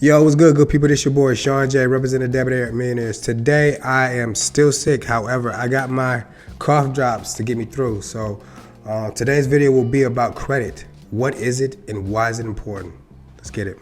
Yo, what's good people? This your boy Sean J, representing Debit Millionaires. Today I am still sick. However, I got my cough drops to get me through. So today's video will be about credit. What is it and why is it important? Let's get it.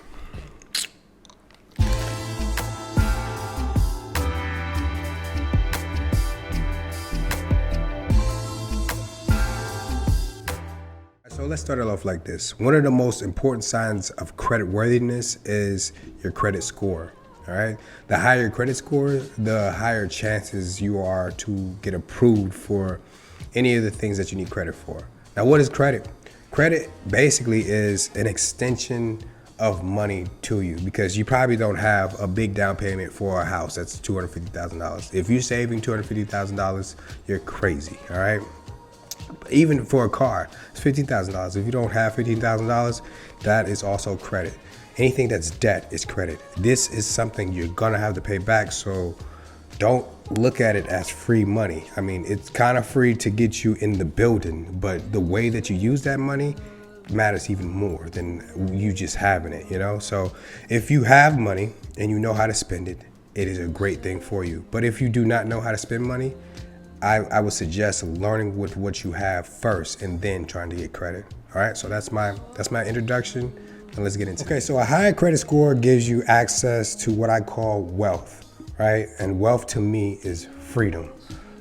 So let's start it off like this. One of the most important signs of credit worthiness is your credit score. All right. The higher your credit score, the higher chances you are to get approved for any of the things that you need credit for. Now, what is credit? Credit basically is an extension of money to you because you probably don't have a big down payment for a house that's $250,000. If you're saving $250,000, you're crazy. All right. Even for a car, it's $15,000. If you don't have $15,000, that is also credit. Anything that's debt is credit. This is something you're gonna have to pay back, so don't look at it as free money. I mean, it's kind of free to get you in the building, but the way that you use that money matters even more than you just having it, you know? So if you have money and you know how to spend it, it is a great thing for you. But if you do not know how to spend money, I would suggest learning with what you have first and then trying to get credit. All right, so that's my introduction, and let's get into it. Okay, so a higher credit score gives you access to what I call wealth, right? And wealth to me is freedom.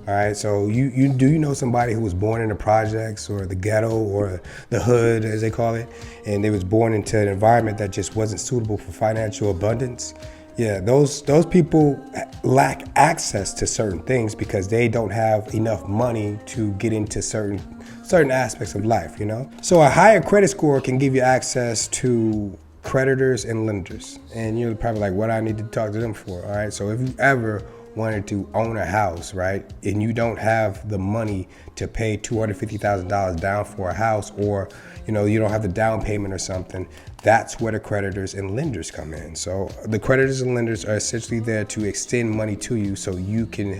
All right, so you know somebody who was born in the projects or the ghetto or the hood, as they call it, and they was born into an environment that just wasn't suitable for financial abundance? Yeah, those people lack access to certain things because they don't have enough money to get into certain aspects of life, you know? So a higher credit score can give you access to creditors and lenders. And you're probably like, what do I need to talk to them for? All right, so if you ever wanted to own a house, right, and you don't have the money to pay $250,000 down for a house, or you don't have the down payment or something, that's where the creditors and lenders come in. So the creditors and lenders are essentially there to extend money to you so you can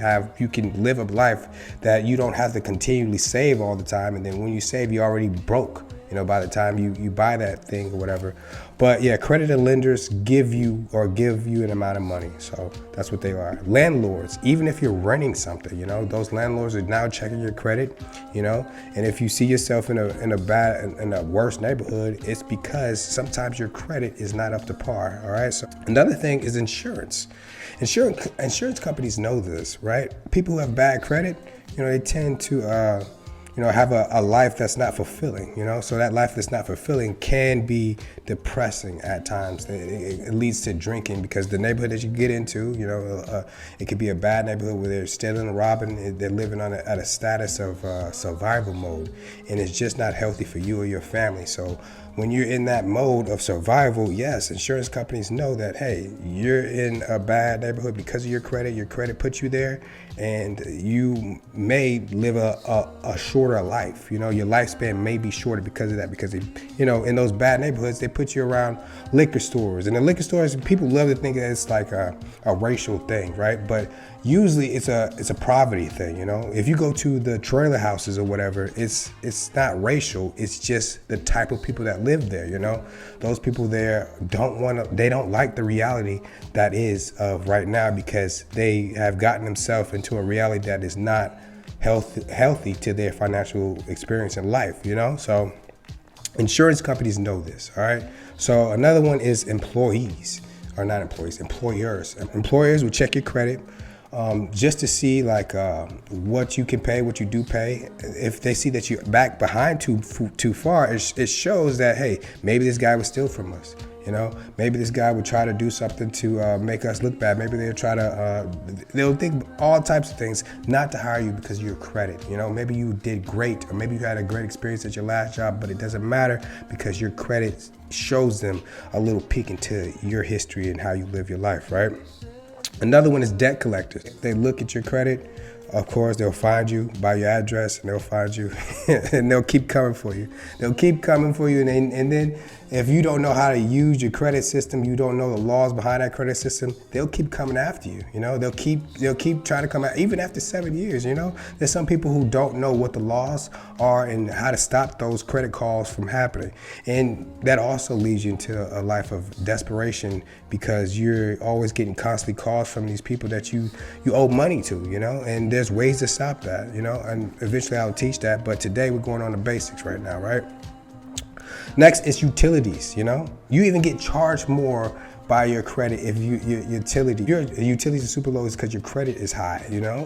live a life that you don't have to continually save all the time, and then when you save, you're already broke, by the time you buy that thing or whatever. But yeah, credit and lenders give you an amount of money. So that's what they are. Landlords, even if you're renting something, those landlords are now checking your credit, and if you see yourself in a worse neighborhood, it's because sometimes your credit is not up to par. All right. So another thing is insurance. Insurance companies know this, right? People who have bad credit, they tend to have a life that's not fulfilling, so that life that's not fulfilling can be depressing at times. It leads to drinking because the neighborhood that you get into, it could be a bad neighborhood where they're stealing and robbing, they're living at a status of survival mode, and it's just not healthy for you or your family. So when you're in that mode of survival, yes, insurance companies know that, hey, you're in a bad neighborhood because of your credit puts you there, and you may live a shorter life. Your lifespan may be shorter because of that, because in those bad neighborhoods, they put you around liquor stores. And the liquor stores, people love to think that it's like a racial thing, right? But usually it's a poverty thing, If you go to the trailer houses or whatever, it's not racial, it's just the type of people that live there, Those people there they don't like the reality that is of right now, because they have gotten themselves into a reality that is not healthy to their financial experience in life, So insurance companies know this, all right? So another one is employers. Employers will check your credit just to see what you can pay, what you do pay. If they see that you're back behind too far, it shows that, hey, maybe this guy would steal from us. Maybe this guy would try to do something to make us look bad. Maybe they'll think all types of things not to hire you because of your credit. Maybe you did great, or maybe you had a great experience at your last job, but it doesn't matter because your credit shows them a little peek into your history and how you live your life, right? Another one is debt collectors. They look at your credit Of course, they'll find you by your address, and they'll find you, and they'll keep coming for you. They'll keep coming for you, and then if you don't know how to use your credit system, you don't know the laws behind that credit system, they'll keep coming after you. You know, they'll keep trying to come out, even after 7 years. You know, there's some people who don't know what the laws are and how to stop those credit calls from happening, and that also leads you into a life of desperation because you're always getting constantly calls from these people that you owe money to. You know, and there's ways to stop that. You know, and eventually I'll teach that. But today we're going on the basics right now, right? Next is utilities. You know, you even get charged more by your credit if your utilities are super low is because your credit is high. You know,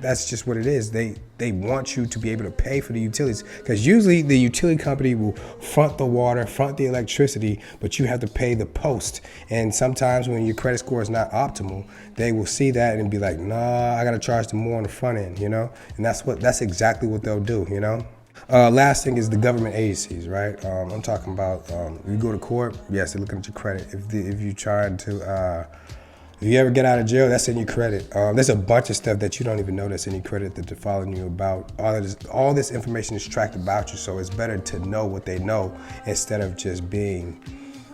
that's just what it is. They want you to be able to pay for the utilities because usually the utility company will front the water, front the electricity, but you have to pay the post. And sometimes when your credit score is not optimal, they will see that and be like, nah, I gotta charge them more on the front end. You know, and that's exactly what they'll do. You know. Last thing is the government agencies, right? I'm talking about you go to court, yes, they're looking at your credit. If you try to, if you ever get out of jail, that's in your credit. There's a bunch of stuff that you don't even know that's in your credit that they're following you about. All this information is tracked about you, so it's better to know what they know instead of just being,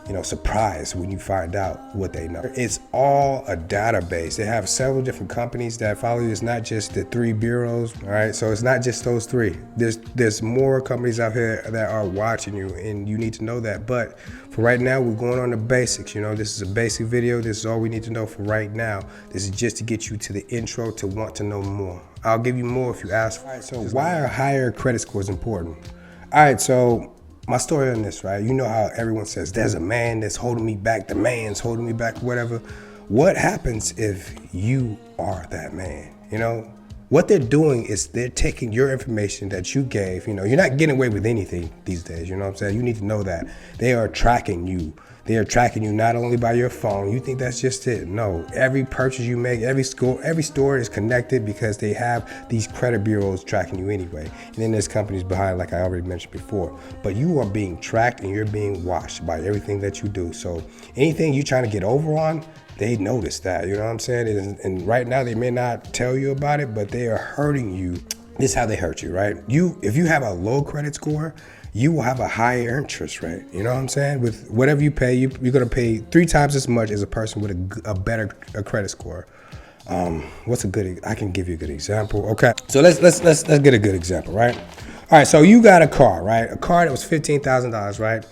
you know, surprised when you find out what they know. It's all a database. They have several different companies that follow you. It's not just the 3 bureaus, all right? So it's not just those 3. There's more companies out here that are watching you, and you need to know that. But for right now, we're going on the basics. You know, this is a basic video. This is all we need to know for right now. This is just to get you to the intro to want to know more. I'll give you more if you ask. All right, so why are higher credit scores important? All right, so my story on this, right? You know how everyone says, there's a man that's holding me back, the man's holding me back, whatever. What happens if you are that man? You know, what they're doing is they're taking your information that you gave. You know, you're not getting away with anything these days, you know what I'm saying? You need to know that. They are tracking you. They are tracking you not only by your phone. You think that's just it. No, every purchase you make, every store is connected because they have these credit bureaus tracking you anyway. And then there's companies behind, like I already mentioned before. But you are being tracked and you're being watched by everything that you do. So anything you're trying to get over on, they notice that, you know what I'm saying? And right now they may not tell you about it, but they are hurting you. This is how they hurt you, right? If you have a low credit score, you will have a higher interest rate. You know what I'm saying? With whatever you pay, you're going to pay 3 times as much as a person with a better credit score. What's a good? I can give you a good example. Okay, so let's get a good example, right? All right, so you got a car, right? A car that was $15,000, right?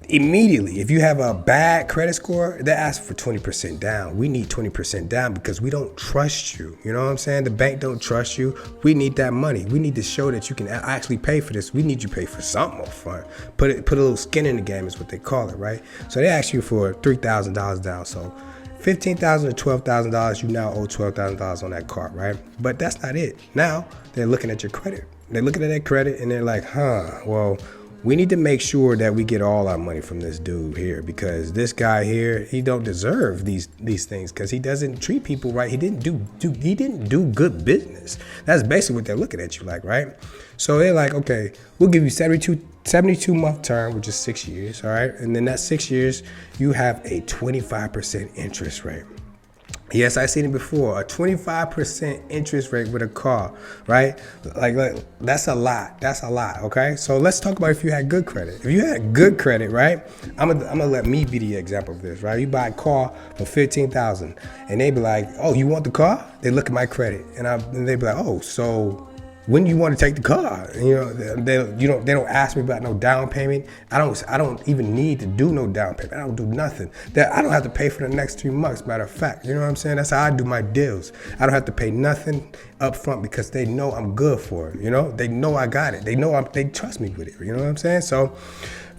Immediately, if you have a bad credit score, they ask for 20% down. We need 20% down because we don't trust you. You know what I'm saying? The bank don't trust you. We need that money. We need to show that you can actually pay for this. We need you to pay for something up front. Put a little skin in the game is what they call it, right? So they ask you for $3,000 down. So $15,000 to $12,000, you now owe $12,000 on that car, right? But that's not it. Now they're looking at your credit. They're looking at that credit and they're like, well, we need to make sure that we get all our money from this dude here because this guy here, he don't deserve these things because he doesn't treat people right. He didn't do good business. That's basically what they're looking at you like, right? So they're like, okay, we'll give you 72 month term, which is 6 years, all right? And then that 6 years, you have a 25% interest rate. Yes, I've seen it before, a 25% interest rate with a car, right? Like that's a lot, okay? So let's talk about if you had good credit. If you had good credit, right? I'm gonna let me be the example of this, right? You buy a car for $15,000 and they be like, oh, you want the car? They look at my credit and they be like, oh, so when you want to take the car? You know, they don't ask me about no down payment. I don't even need to do no down payment. I don't do nothing. I don't have to pay for the next 3 months. Matter of fact, you know what I'm saying? That's how I do my deals. I don't have to pay nothing up front because they know I'm good for it. You know, they know I got it. They know they trust me with it. You know what I'm saying? So,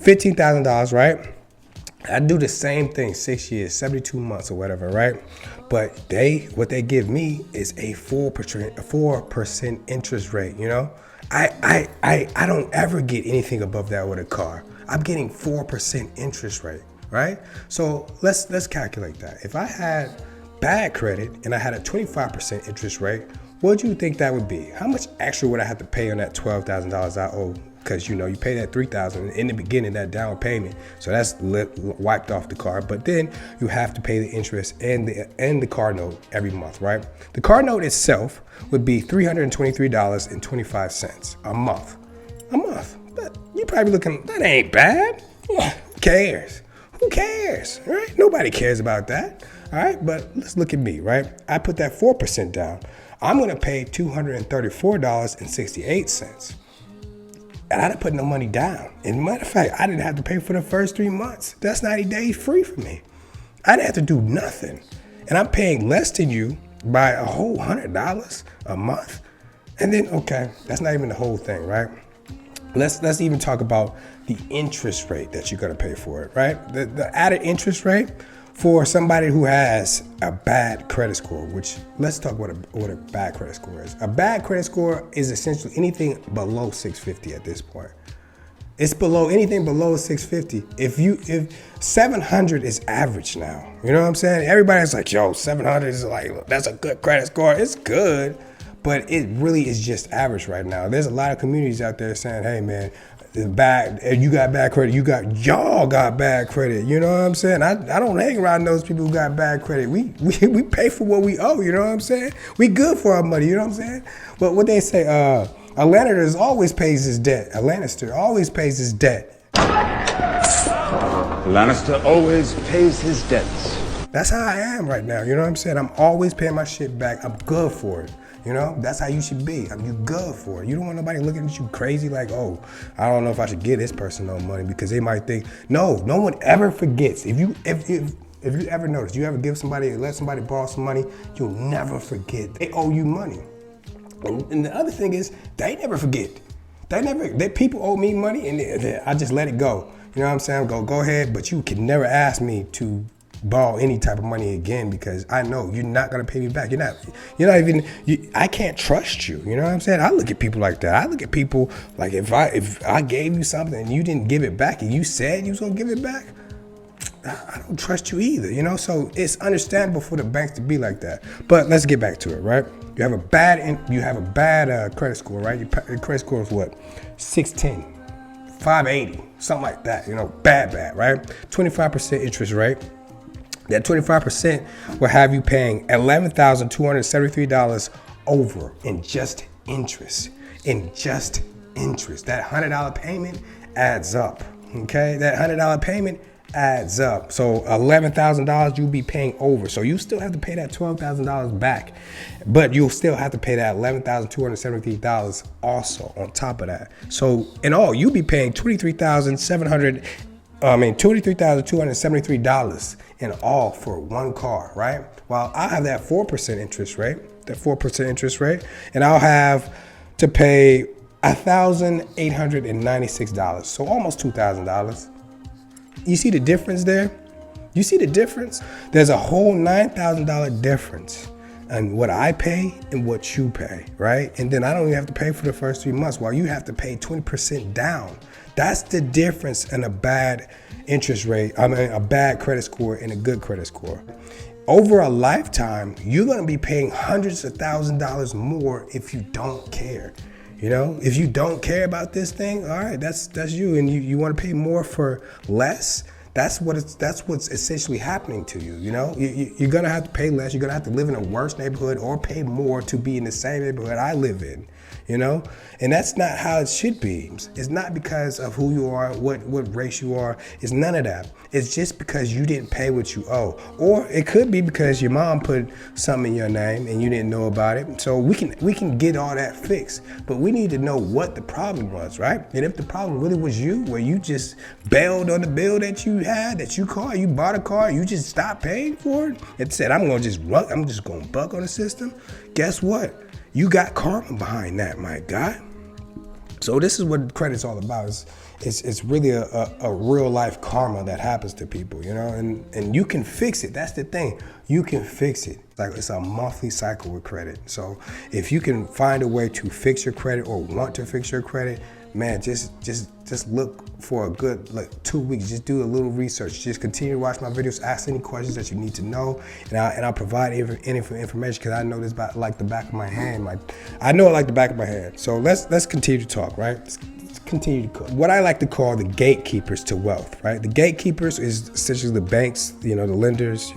$15,000, right? I do the same thing, 6 years, 72 months or whatever, right? But what they give me is a 4% interest rate, you know? I don't ever get anything above that with a car. I'm getting 4% interest rate, right? So let's calculate that. If I had bad credit and I had a 25% interest rate, what do you think that would be? How much extra would I have to pay on that $12,000 I owe because you pay that $3,000 in the beginning, that down payment, so that's wiped off the car. But then you have to pay the interest and the car note every month, right? The car note itself would be $323.25 a month. But you probably looking, that ain't bad. Who cares? Who cares? Right? Nobody cares about that. All right, but let's look at me, right? I put that 4% down. I'm gonna pay $234.68. And I didn't put no money down. And matter of fact, I didn't have to pay for the first 3 months. That's 90 days free for me. I didn't have to do nothing. And I'm paying less than you by a whole $100 a month. And then, okay, that's not even the whole thing, right? Let's even talk about the interest rate that you're gonna pay for it, right? The added interest rate for somebody who has a bad credit score, which let's talk about what a bad credit score is. A bad credit score is essentially anything below 650 at this point. It's below anything below 650. If 700 is average now, you know what I'm saying? Everybody's like, yo, 700 is like, that's a good credit score. It's good, but it really is just average right now. There's a lot of communities out there saying, hey man, you got bad credit, y'all got bad credit, you know what I'm saying? I don't hang around those people who got bad credit. We pay for what we owe, you know what I'm saying? We good for our money, you know what I'm saying? But what they say, a Lannister always pays his debt. A Lannister always pays his debt. Lannister always pays his debts. That's how I am right now, you know what I'm saying? I'm always paying my shit back. I'm good for it. You know, that's how you should be. You good for it. You don't want nobody looking at you crazy like, oh, I don't know if I should give this person no money, because they might think, no one ever forgets. If you ever notice, you ever give somebody, let somebody borrow some money, you'll never forget. They owe you money. And the other thing is, they never forget. People owe me money and I just let it go. You know what I'm saying? Go ahead, but you can never ask me to borrow any type of money again, because I know you're not gonna pay me back. I can't trust you. You know what I'm saying? I look at people like that. I look at people like, if I gave you something and you didn't give it back and you said you was gonna give it back, I don't trust you either, you know? So it's understandable for the banks to be like that. But let's get back to it, right? You have a bad credit score, right? Your credit score is what? 610, 580, something like that, bad, right? 25% interest rate. That 25% will have you paying $11,273 over in just interest. That $100 payment adds up, okay? That $100 payment adds up. So $11,000 you'll be paying over. So you still have to pay that $12,000 back, but you'll still have to pay that $11,273 also on top of that. So in all, you'll be paying $23,273 in all for one car, right? While I have that 4% interest rate, and I'll have to pay $1,896, so almost $2,000. You see the difference there? You see the difference? There's a whole $9,000 difference in what I pay and what you pay, right? And then I don't even have to pay for the first 3 months, while you have to pay 20% down. That's the difference in a bad interest rate, a bad credit score and a good credit score. Over a lifetime, you're gonna be paying hundreds of $1,000s more if you don't care. If you don't care about this thing, all right, that's you, and you want to pay more for less. That's what's essentially happening to you. You're gonna have to pay less. You're gonna have to live in a worse neighborhood or pay more to be in the same neighborhood I live in. And that's not how it should be. It's not because of who you are, what race you are. It's none of that. It's just because you didn't pay what you owe. Or it could be because your mom put something in your name and you didn't know about it. So we can get all that fixed, but we need to know what the problem was, right? And if the problem really was you, where you just bailed on the bill that you had, that you bought a car, you just stopped paying for it and said, I'm just gonna buck on the system. Guess what? You got karma behind that, my guy. So this is what credit's all about. It's really a real life karma that happens to people, and you can fix it. That's the thing. You can fix it. Like, it's a monthly cycle with credit. So if you can find a way to fix your credit or want to fix your credit, man, just look for a good 2 weeks. Just do a little research. Just continue to watch my videos. Ask any questions that you need to know, and I'll provide any information, because I know this like the back of my hand. I know it like the back of my hand. So let's continue to talk, right? Let's continue to call what I like to call the gatekeepers to wealth, right? The gatekeepers is essentially the banks, the lenders,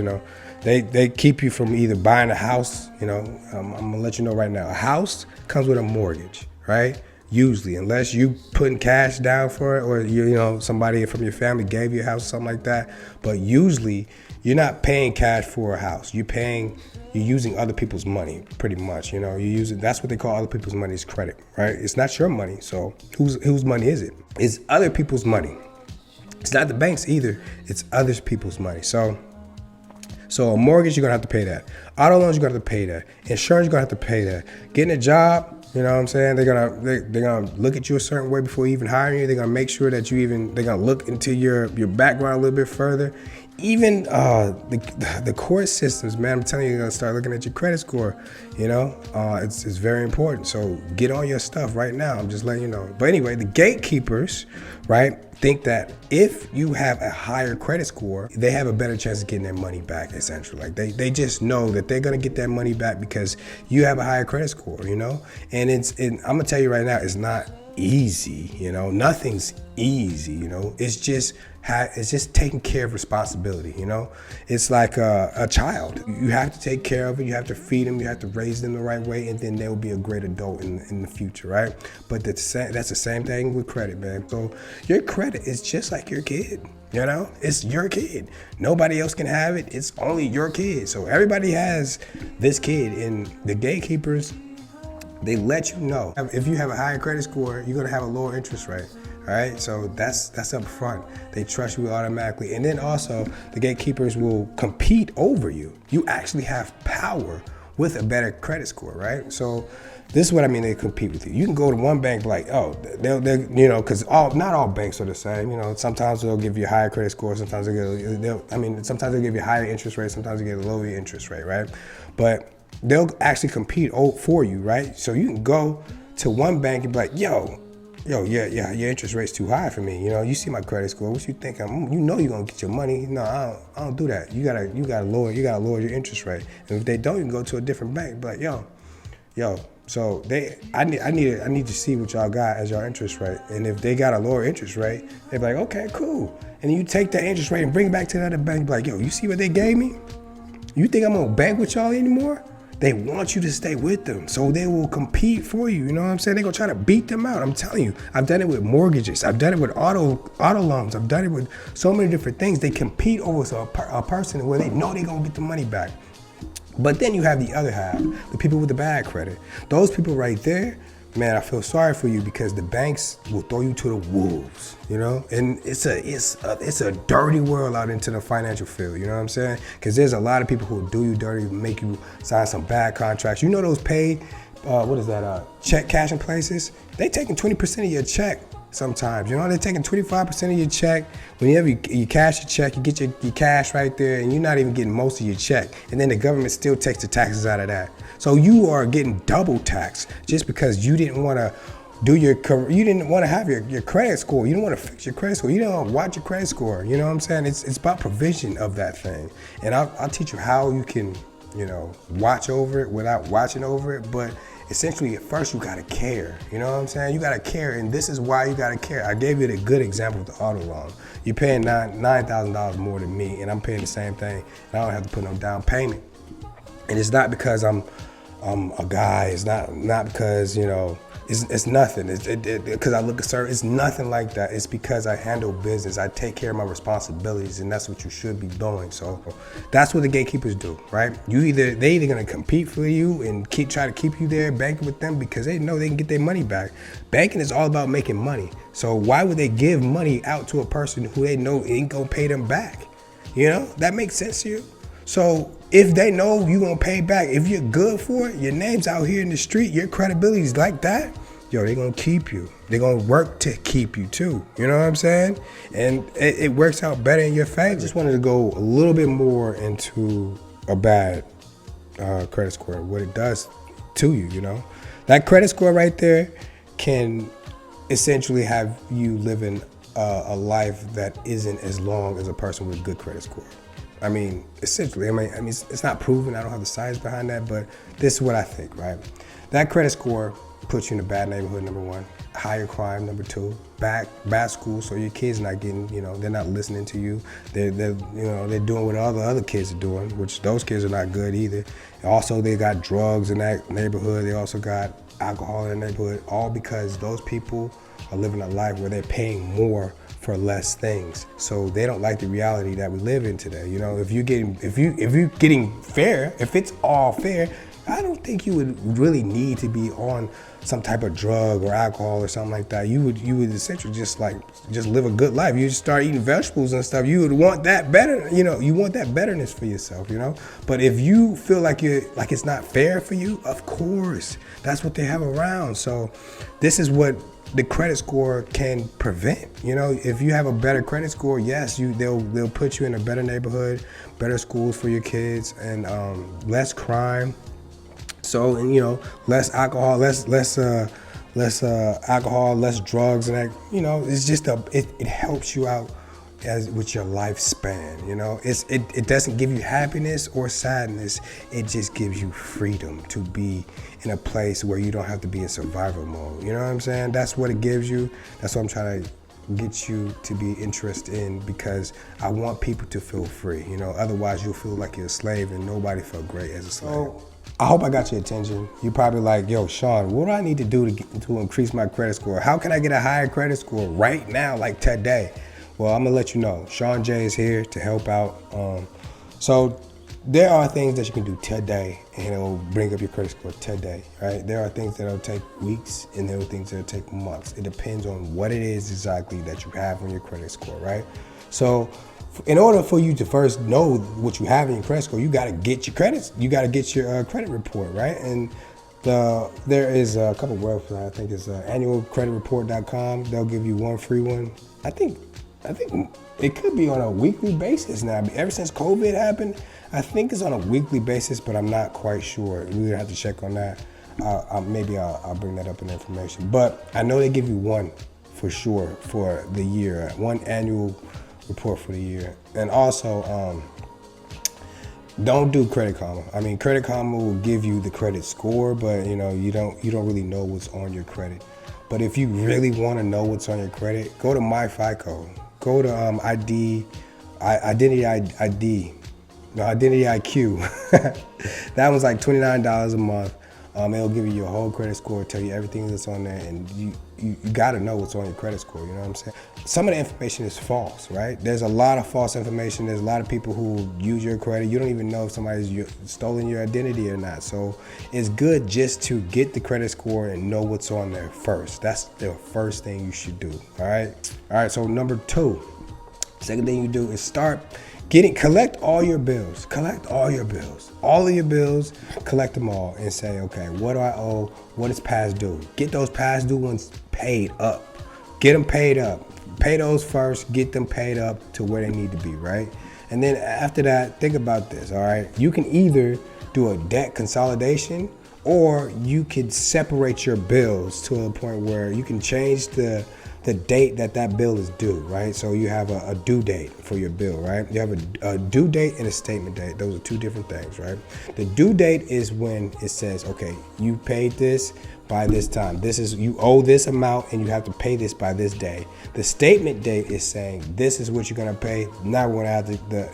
they keep you from either buying a house, I'm gonna let you know right now, a house comes with a mortgage, right? Usually, unless you putting cash down for it, or somebody from your family gave you a house or something like that. But usually, you're not paying cash for a house. You're using other people's money, pretty much. That's what they call other people's money is credit, right? It's not your money. So whose money is it? It's other people's money. It's not the banks either. It's other people's money. So a mortgage, you're gonna have to pay that. Auto loans, you're gonna have to pay that. Insurance, you're gonna have to pay that. Getting a job, you know what I'm saying? They're gonna look at you a certain way before even hiring you. They're gonna make sure that they're gonna look into your background a little bit further. Even the court systems, man, I'm telling you, you're gonna start looking at your credit score. It's very important. So get on your stuff right now. I'm just letting you know. But anyway, the gatekeepers, right, think that if you have a higher credit score, they have a better chance of getting their money back, essentially. Like they just know that they're gonna get that money back because you have a higher credit score, And I'm gonna tell you right now, it's not easy, Nothing's easy, It's just taking care of responsibility, It's like a child. You have to take care of it. You have to feed them. You have to raise them the right way, and then they'll be a great adult in the future, right? But that's the same thing with credit, man. So your credit is just like your kid. It's your kid. Nobody else can have it. It's only your kid. So everybody has this kid, and the gatekeepers, they let you know if you have a higher credit score, you're gonna have a lower interest rate. All right, so that's up front. They trust you automatically, and then also the gatekeepers will compete over you. You actually have power with a better credit score, right? So this is what I mean. They compete with you. You can go to one bank like, they'll because not all banks are the same. Sometimes they'll give you a higher credit score. Sometimes sometimes they'll give you a higher interest rate. Sometimes they get a lower interest rate, right? But they'll actually compete for you, right? So you can go to one bank and be like, your interest rate's too high for me. You see my credit score. What you think? You're gonna get your money. No, I don't do that. You gotta lower your interest rate. And if they don't, you can go to a different bank. But so I need to see what y'all got as your interest rate. And if they got a lower interest rate, they're like, okay, cool. And you take that interest rate and bring it back to the other bank. Be like, you see what they gave me? You think I'm gonna bank with y'all anymore? They want you to stay with them, so they will compete for you. You know what I'm saying? They're gonna try to beat them out. I'm telling you, I've done it with mortgages. I've done it with auto loans. I've done it with so many different things. They compete over a person where they know they're gonna get the money back. But then you have the other half, the people with the bad credit. Those people right there, man, I feel sorry for you because the banks will throw you to the wolves, And it's a dirty world out into the financial field, you know what I'm saying? Because there's a lot of people who will do you dirty, make you sign some bad contracts. Those paid, check cashing places? They taking 20% of your check sometimes, They're taking 25% of your check. Whenever you cash your check, you get your cash right there, and you're not even getting most of your check. And then the government still takes the taxes out of that. So you are getting double taxed just because you didn't want to you didn't want to have your credit score. You didn't want to fix your credit score. You don't want to watch your credit score. You know what I'm saying? It's about provision of that thing. And I'll teach you how you can, watch over it without watching over it. But essentially, at first, you got to care. You know what I'm saying? You got to care. And this is why you got to care. I gave you a good example with the auto loan. You're paying $9,000 more than me, and I'm paying the same thing. And I don't have to put no down payment. And it's not because I'm a guy. It's not because, it's nothing. Because I look at service. It's nothing like that. It's because I handle business. I take care of my responsibilities, and that's what you should be doing. So that's what the gatekeepers do, right? They either gonna compete for you and try to keep you there, banking with them because they know they can get their money back. Banking is all about making money. So why would they give money out to a person who they know ain't gonna pay them back? That makes sense to you? So if they know you're gonna pay back, if you're good for it, your name's out here in the street, your credibility is like that, they're gonna keep you. They're gonna work to keep you too. You know what I'm saying? And it works out better in your favor. I just wanted to go a little bit more into a bad credit score, what it does to you, That credit score right there can essentially have you living a life that isn't as long as a person with a good credit score. Essentially, it's not proven. I don't have the science behind that, but this is what I think, right? That credit score puts you in a bad neighborhood, number one. higher crime. Number 2, bad school. So your kids not getting, they're not listening to you. They're doing what all the other kids are doing, which those kids are not good either. Also, they got drugs in that neighborhood. They also got alcohol in the neighborhood, all because those people are living a life where they're paying more for less things. So they don't like the reality that we live in today. If you're getting fair, if it's all fair, I don't think you would really need to be on some type of drug or alcohol or something like that. You would essentially just live a good life. You just start eating vegetables and stuff. You would want that better, you want that betterness for yourself, But if you feel like it's not fair for you, of course, that's what they have around. So this is what the credit score can prevent. If you have a better credit score, yes, they'll put you in a better neighborhood, better schools for your kids, and less crime. So, less alcohol, less alcohol, less drugs, and that, it's just it helps you out with your lifespan. It doesn't give you happiness or sadness. It just gives you freedom to be in a place where you don't have to be in survival mode. You know what I'm saying? That's what it gives you. That's what I'm trying to get you to be interested in, because I want people to feel free. Otherwise you'll feel like you're a slave, and nobody felt great as a slave. So, I hope I got your attention. You're probably like, yo, Sean, what do I need to do to increase my credit score? How can I get a higher credit score right now, like today? Well, I'm gonna let you know. Sean J is here to help out. So there are things that you can do today, and it'll bring up your credit score today, right? There are things that'll take weeks, and there are things that'll take months. It depends on what it is exactly that you have on your credit score, right? So in order for you to first know what you have in your credit score, you got to get your credits. You got to get your credit report, right? And there is a couple websites. I think it's annualcreditreport.com. They'll give you one free one. I think it could be on a weekly basis now. Ever since COVID happened, I think it's on a weekly basis, but I'm not quite sure. We're gonna have to check on that. Maybe I'll bring that up in information. But I know they give you one for sure for the year, one annual report for the year. And also, don't do Credit Karma. I mean, Credit Karma will give you the credit score, but you don't really know what's on your credit. But if you really want to know what's on your credit, go to MyFICO. Go to Identity IQ. That one's like $29 a month. It'll give you your whole credit score, tell you everything that's on there, and you got to know what's on your credit score, you know what I'm saying? Some of the information is false, right? There's a lot of false information. There's a lot of people who use your credit. You don't even know if somebody's stolen your identity or not. So it's good just to get the credit score and know what's on there first. That's the first thing you should do, all right? All right, so number 2, second thing you do is collect all your bills. Collect all your bills. All of your bills, collect them all and say, okay, what do I owe? What is past due? Get those past due ones paid up. Get them paid up. Pay those first, get them paid up to where they need to be, right? And then after that, think about this, all right? You can either do a debt consolidation, or you could separate your bills to a point where you can change the date that bill is due, right? So you have a due date for your bill, right? You have a due date and a statement date. Those are two different things, right? The due date is when it says, okay, you paid this by this time. You owe this amount and you have to pay this by this day. The statement date is saying this is what you're gonna pay. Now we're gonna add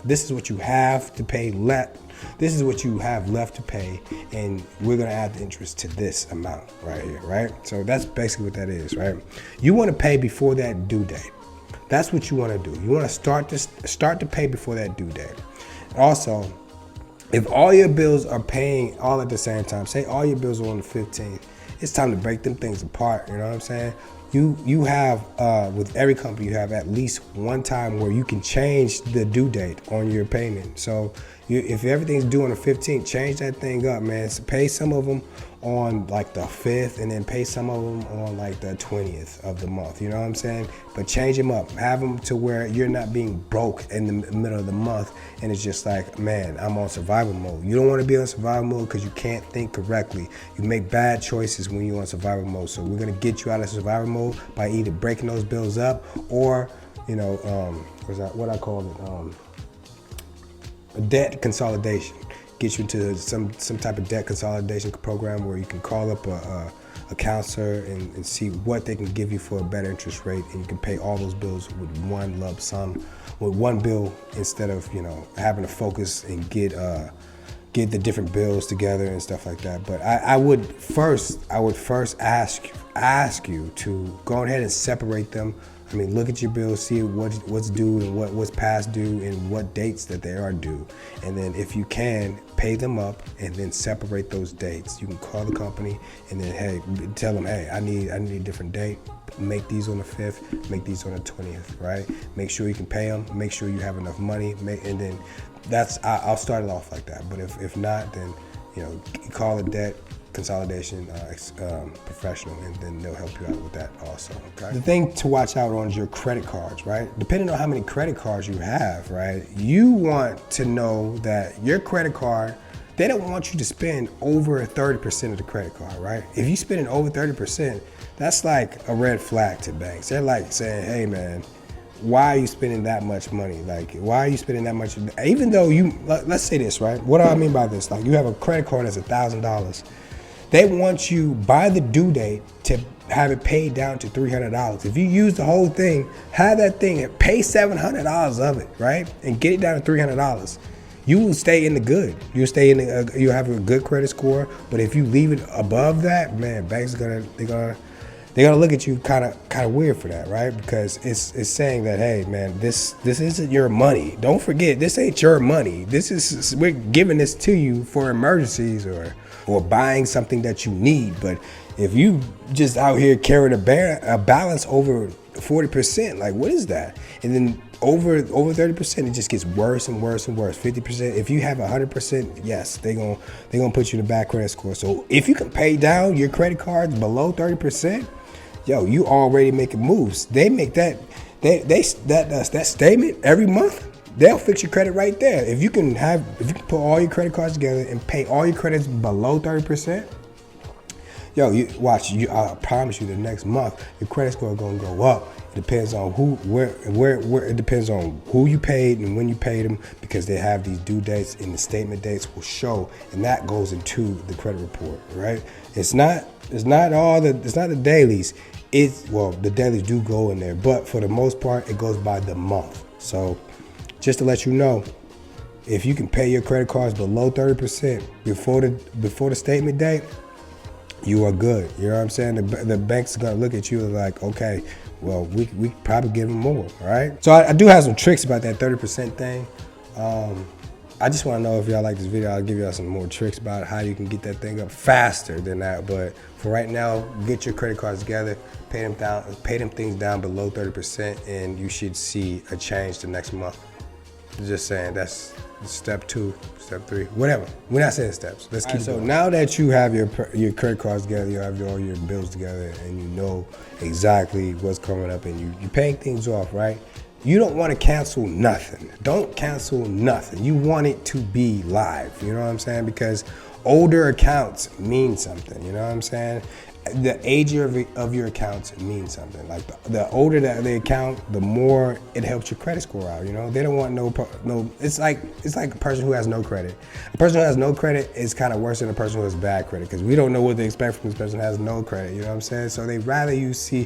this is what you have to pay left. This is what you have left to pay, and we're gonna add the interest to this amount right here, right? So that's basically what that is, right? You want to pay before that due date. That's what you want to do. You want to start to pay before that due date. Also, if all your bills are paying all at the same time, say all your bills are on the 15th, it's time to break them things apart. You know what I'm saying? You have with every company, you have at least one time where you can change the due date on your payment. So if everything's due on the 15th, change that thing up, man. So pay some of them on like the 5th, and then pay some of them on like the 20th of the month. You know what I'm saying? But change them up. Have them to where you're not being broke in the middle of the month, and it's just like, man, I'm on survival mode. You don't want to be on survival mode because you can't think correctly. You make bad choices when you're on survival mode. So we're gonna get you out of survival mode by either breaking those bills up, or what I call it, a debt consolidation. Get you into some type of debt consolidation program where you can call up a a counselor and see what they can give you for a better interest rate, and you can pay all those bills with one lump sum, with one bill, instead of having to focus and get the different bills together and stuff like that. But I would first ask you to go ahead and separate them. I mean, look at your bills, see what's due and what's past due and what dates that they are due. And then if you can, pay them up and then separate those dates. You can call the company and then, tell them, hey, I need a different date. Make these on the 5th, make these on the 20th, right? Make sure you can pay them, make sure you have enough money, and then I'll start it off like that. But if not, then, call a debt consolidation professional, and then they'll help you out with that also. Okay. The thing to watch out on is your credit cards, right? Depending on how many credit cards you have, right? You want to know that your credit card, they don't want you to spend over 30% of the credit card, right? If you're spending over 30%, that's like a red flag to banks. They're like saying, hey man, why are you spending that much money? Like, why are you spending that much? Even though let's say this, right? What do I mean by this? Like, you have a credit card that's $1,000. They want you by the due date to have it paid down to $300. If you use the whole thing, have that thing and pay $700 of it, right? And get it down to $300. You will stay in the good. You'll stay in the, you'll have a good credit score. But if you leave it above that, man, banks are they're gonna look at you kind of weird for that, right? Because it's saying that, hey man, this isn't your money. Don't forget, this ain't your money. We're giving this to you for emergencies or buying something that you need. But if you just out here carrying a balance over 40%, like what is that? And then over 30%, it just gets worse and worse and worse. 50%. If you have 100%, yes, they're gonna put you in the bad credit score. So if you can pay down your credit cards below 30%, yo, you already making moves. They make that statement every month. They'll fix your credit right there. If you can put all your credit cards together and pay all your credits below 30%, yo, you watch. I promise you, the next month your credit score is gonna go up. It depends on where. It depends on who you paid and when you paid them, because they have these due dates and the statement dates will show, and that goes into the credit report, right? It's not the dailies. The dailies do go in there, but for the most part, it goes by the month. So, just to let you know, if you can pay your credit cards below 30% before the statement date, you are good. You know what I'm saying? The bank's gonna look at you like, okay, well, we probably give them more, right? So I do have some tricks about that 30% thing. I just want to know if y'all like this video. I'll give y'all some more tricks about how you can get that thing up faster than that. But for right now, get your credit cards together, pay them things down below 30%, and you should see a change the next month. Just saying, that's step 2, step 3, whatever. We're not saying steps. Let's keep going. So now that you have your credit cards together, you have all your bills together, and you know exactly what's coming up, and you're paying things off, right? You don't want to cancel nothing. Don't cancel nothing. You want it to be live. You know what I'm saying? Because older accounts mean something. You know what I'm saying? The age of your accounts means something. Like the older the account, the more it helps your credit score out. You know, they don't want no. It's like a person who has no credit. A person who has no credit is kind of worse than a person who has bad credit, because we don't know what they expect from this person who has no credit. You know what I'm saying? So they rather see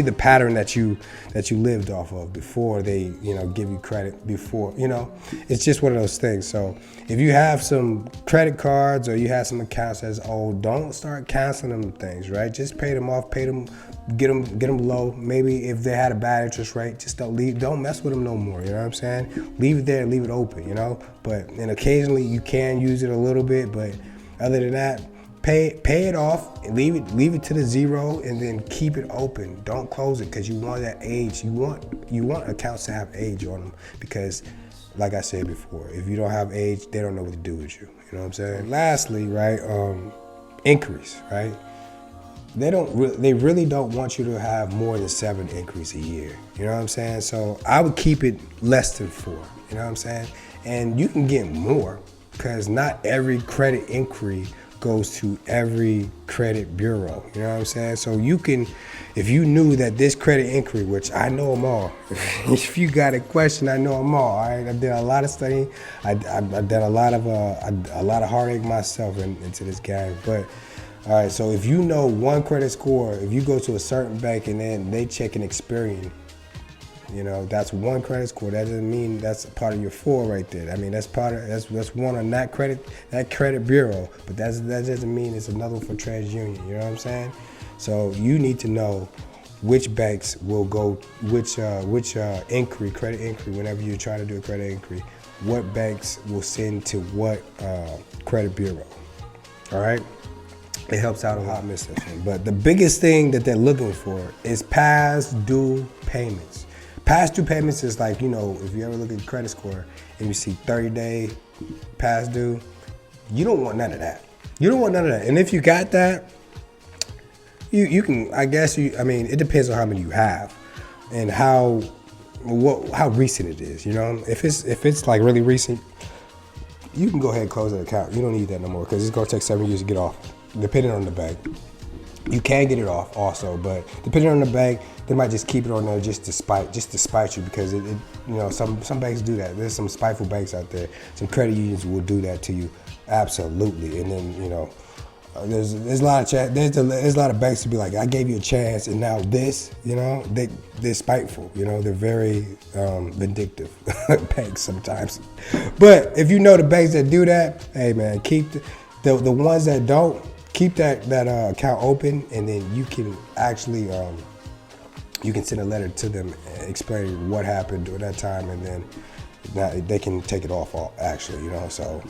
the pattern that you lived off of before they give you credit. Before it's just one of those things. So if you have some credit cards or you have some accounts that's old, don't start canceling them things. Right? Just pay them off, get them low. Maybe if they had a bad interest rate, just don't mess with them no more. You know what I'm saying? Leave it there, leave it open. And occasionally you can use it a little bit, but other than that, pay it off and leave it to the zero, and then keep it open. Don't close it, because you want that age. You want accounts to have age on them, because like I said before, if you don't have age, they don't know what to do with you. You know what I'm saying? Lastly, right, increase, right? They really don't want you to have more than 7 increase a year. You know what I'm saying? So I would keep it less than 4. You know what I'm saying? And you can get more, because not every credit inquiry goes to every credit bureau. You know what I'm saying? So you can, if you knew that this credit inquiry, which I know them all, if you got a question, I know them all. All right, I did a lot of studying. I did a lot of heartache myself into this game, but All right, so if you know one credit score, if you go to a certain bank and then they check an Experian, you know, that's one credit score. That doesn't mean that's part of your 4 right there. I mean, that's one on that credit bureau, but that doesn't mean it's another one for TransUnion. You know what I'm saying? So you need to know which banks will go, which credit inquiry, whenever you're trying to do a credit inquiry, what banks will send to what credit bureau. All right? It helps out a lot, Mr. But the biggest thing that they're looking for is past due payments. Past due payments is like, you know, if you ever look at the credit score and you see 30-day past due, you don't want none of that. You don't want none of that. And if you got that, you can, I mean, it depends on how many you have and how recent it is, you know? If it's like really recent, you can go ahead and close that account. You don't need that no more because it's gonna take 7 years to get off, depending on the bank. You can get it off also, but depending on the bank, they might just keep it on there just to spite you because it you know, some banks do that. There's some spiteful banks out there. Some credit unions will do that to you, absolutely. And then, you know, there's a lot of banks to be like, I gave you a chance, and now this, you know, they're spiteful. You know, they're very vindictive banks sometimes. But if you know the banks that do that, hey man, keep the ones that don't. Keep that account open, and then you can actually you can send a letter to them explaining what happened during that time, and then they can take it off actually, you know. So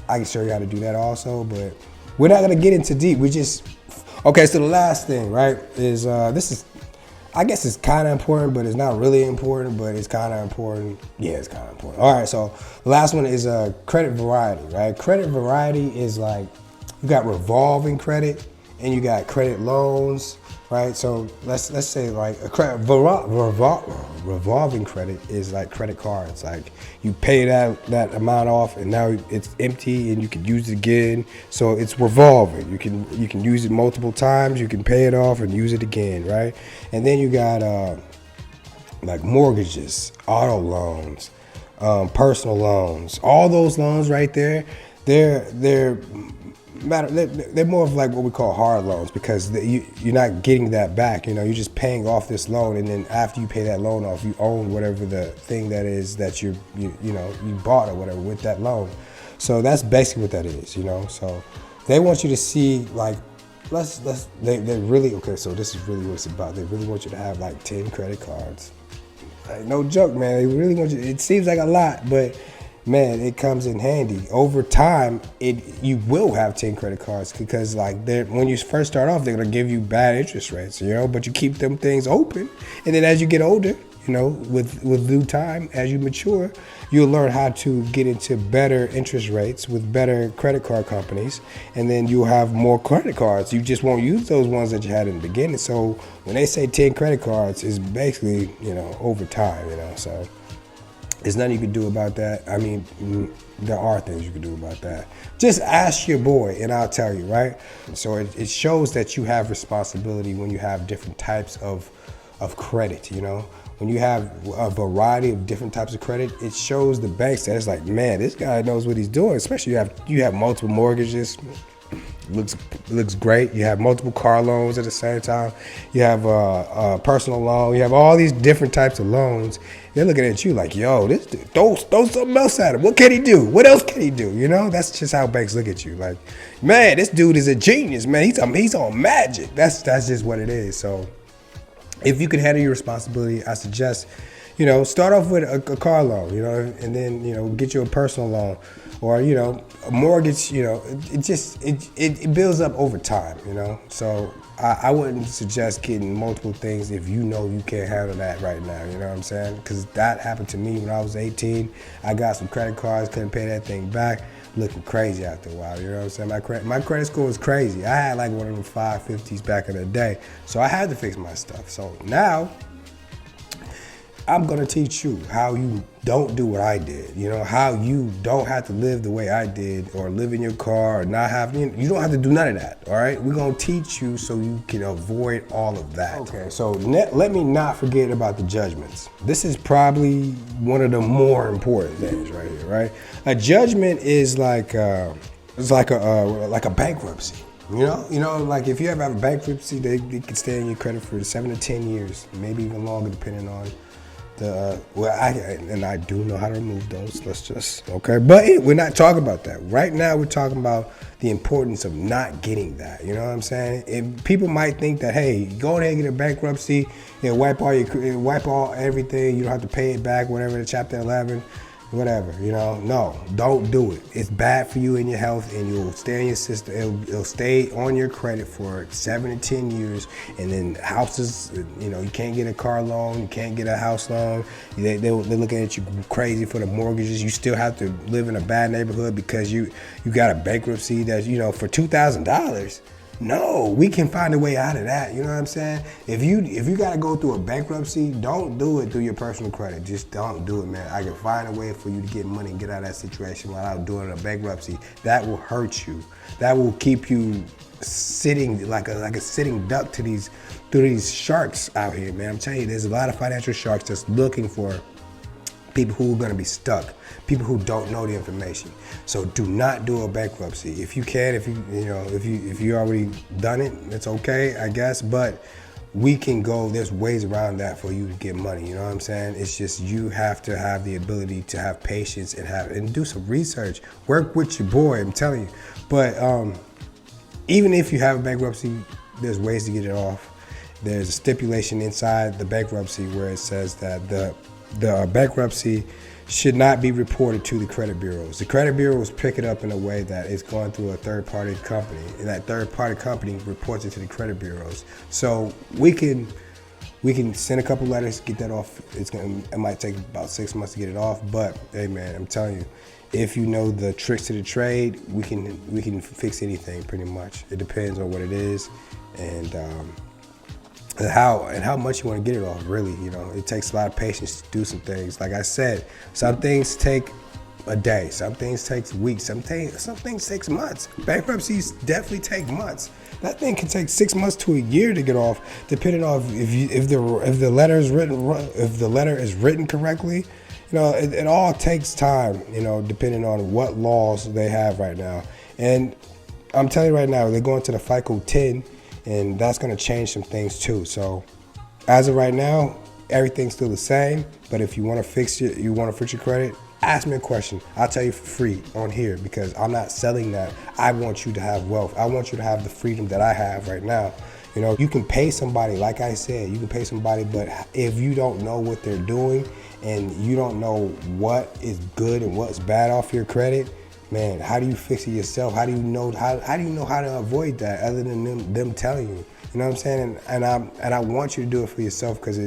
I can show you how to do that also, but we're not gonna get into deep. Okay. So the last thing, right, is this is, I guess it's kind of important, but it's not really important, but it's kind of important. Yeah, it's kind of important. All right. So the last one is credit variety, right? Credit variety is like, you got revolving credit and you got credit loans, right? So let's say like a revolving credit is like credit cards. Like you pay that amount off and now it's empty and you can use it again. So it's revolving. You can use it multiple times. You can pay it off and use it again, right? And then you got like mortgages, auto loans, personal loans. All those loans right there, they're more of like what we call hard loans because you're not getting that back. You know, you're just paying off this loan, and then after you pay that loan off, you own whatever the thing that is that you bought or whatever with that loan. So that's basically what that is. You know, so they want you to see like they really, okay, so this is really what it's about. They really want you to have like 10 credit cards. Like, no joke, man. They really want you. It seems like a lot, but man, it comes in handy. Over time, you will have 10 credit cards because like when you first start off, they're gonna give you bad interest rates, you know, but you keep them things open. And then as you get older, you know, with due time, as you mature, you'll learn how to get into better interest rates with better credit card companies. And then you'll have more credit cards. You just won't use those ones that you had in the beginning. So when they say 10 credit cards, it's basically, you know, over time, you know, so there's nothing you can do about that. I mean, there are things you can do about that. Just ask your boy and I'll tell you, right? So it shows that you have responsibility when you have different types of credit, you know? When you have a variety of different types of credit, it shows the banks that it's like, man, this guy knows what he's doing. Especially you have multiple mortgages. Looks great. You have multiple car loans at the same time. You have a personal loan. You have all these different types of loans. They're looking at you like, yo, this dude, throw something else at him. What can he do? What else can he do? You know, that's just how banks look at you. Like, man, this dude is a genius, man. He's on magic. That's just what it is. So if you can handle your responsibility, I suggest, you know, start off with a car loan, you know, and then, you know, get you a personal loan. Or, you know, a mortgage, you know, it builds up over time, you know. So I wouldn't suggest getting multiple things if you know you can't handle that right now, you know what I'm saying? Because that happened to me when I was 18. I got some credit cards, couldn't pay that thing back, looking crazy after a while, you know what I'm saying? My credit score was crazy. I had like one of them 550s back in the day. So I had to fix my stuff. So now I'm gonna teach you how you don't do what I did, you know, how you don't have to live the way I did or live in your car or not have, you don't have to do none of that, all right? We're gonna teach you so you can avoid all of that. Okay, so let me not forget about the judgments. This is probably one of the more important things right here, right? A judgment is like a bankruptcy, You know, like if you ever have a bankruptcy, they can stay in your credit for 7 to 10 years, maybe even longer, depending on the. I do know how to remove those. Let's just okay. But we're not talking about that right now. We're talking about the importance of not getting that. You know what I'm saying? And people might think that, hey, go ahead and get a bankruptcy, wipe all everything. You don't have to pay it back, whatever. The Chapter 11. Whatever, no, don't do it. It's bad for you and your health, and you'll stay in your system. It'll stay on your credit for 7 to 10 years, and then houses, you can't get a car loan, you can't get a house loan. They're looking at you crazy for the mortgages. You still have to live in a bad neighborhood because you got a bankruptcy that, for $2,000. No, we can find a way out of that. You know what I'm saying? If you got to go through a bankruptcy, don't do it through your personal credit. Just don't do it, man. I can find a way for you to get money and get out of that situation without doing a bankruptcy. That will hurt you. That will keep you sitting like a sitting duck to these sharks out here, man. I'm telling you, there's a lot of financial sharks that's looking for people who are going to be stuck, people who don't know the information. So do not do a bankruptcy. If you can, if you already done it, it's okay, I guess. But we can go. There's ways around that for you to get money. You know what I'm saying? It's just you have to have the ability to have patience and do some research. Work with your boy. I'm telling you. But even if you have a bankruptcy, there's ways to get it off. There's a stipulation inside the bankruptcy where it says that the bankruptcy should not be reported to the credit bureaus. The credit bureaus pick it up in a way that it's going through a third-party company, and that third-party company reports it to the credit bureaus. So we can send a couple letters, get that off. It might take about 6 months to get it off, but hey, man, I'm telling you, if you know the tricks to the trade, we can fix anything pretty much. It depends on what it is, and how much you want to get it off, really. It takes a lot of patience to do some things. Like I said, some things take a day, some things take weeks, some things take months. Bankruptcies definitely take months. That thing can take 6 months to a year to get off, depending on if the letter is written correctly. It all takes time, depending on what laws they have right now. And I'm telling you right now, they're going to the FICO 10, and that's going to change some things too. So as of right now, everything's still the same. But if you want to fix your credit, ask me a question. I'll tell you for free on here, because I'm not selling that. I want you to have wealth. I want you to have the freedom that I have right now. You can pay somebody, like I said, but if you don't know what they're doing and you don't know what is good and what's bad off your credit, man, how do you fix it yourself? How do you know how to avoid that other than them telling you? You know what I'm saying? And I want you to do it for yourself, because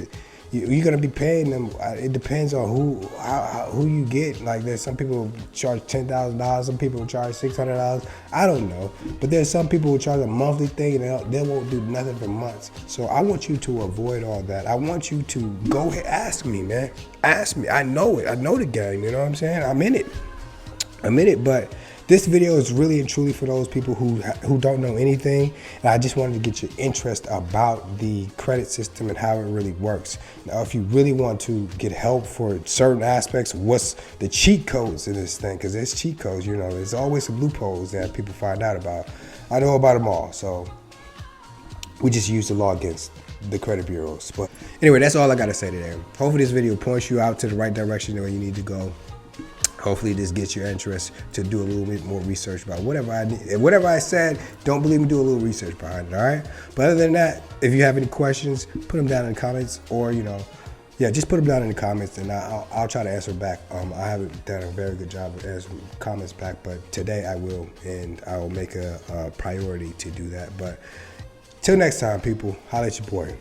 you're gonna be paying them. It depends on who you get. Like, there's some people who charge $10,000, some people who charge $600. I don't know, but there's some people who charge a monthly thing and they won't do nothing for months. So I want you to avoid all that. I want you to go ahead, ask me, man. Ask me. I know it. I know the game. You know what I'm saying? I'm in it, but this video is really and truly for those people who don't know anything, and I just wanted to get your interest about the credit system and how it really works. Now, if you really want to get help for certain aspects, what's the cheat codes in this thing, because there's cheat codes, there's always some loopholes that people find out about. I know about them all, so we just use the law against the credit bureaus. But anyway, that's all I got to say today. Hopefully this video points you out to the right direction where you need to go. Hopefully this gets your interest to do a little bit more research about whatever I said. Don't believe me, do a little research behind it, all right? But other than that, if you have any questions, put them down in the comments, or, just put them down in the comments, and I'll try to answer back. I haven't done a very good job of answering comments back, but today I will, and I will make a priority to do that. But till next time, people, holla at your boy.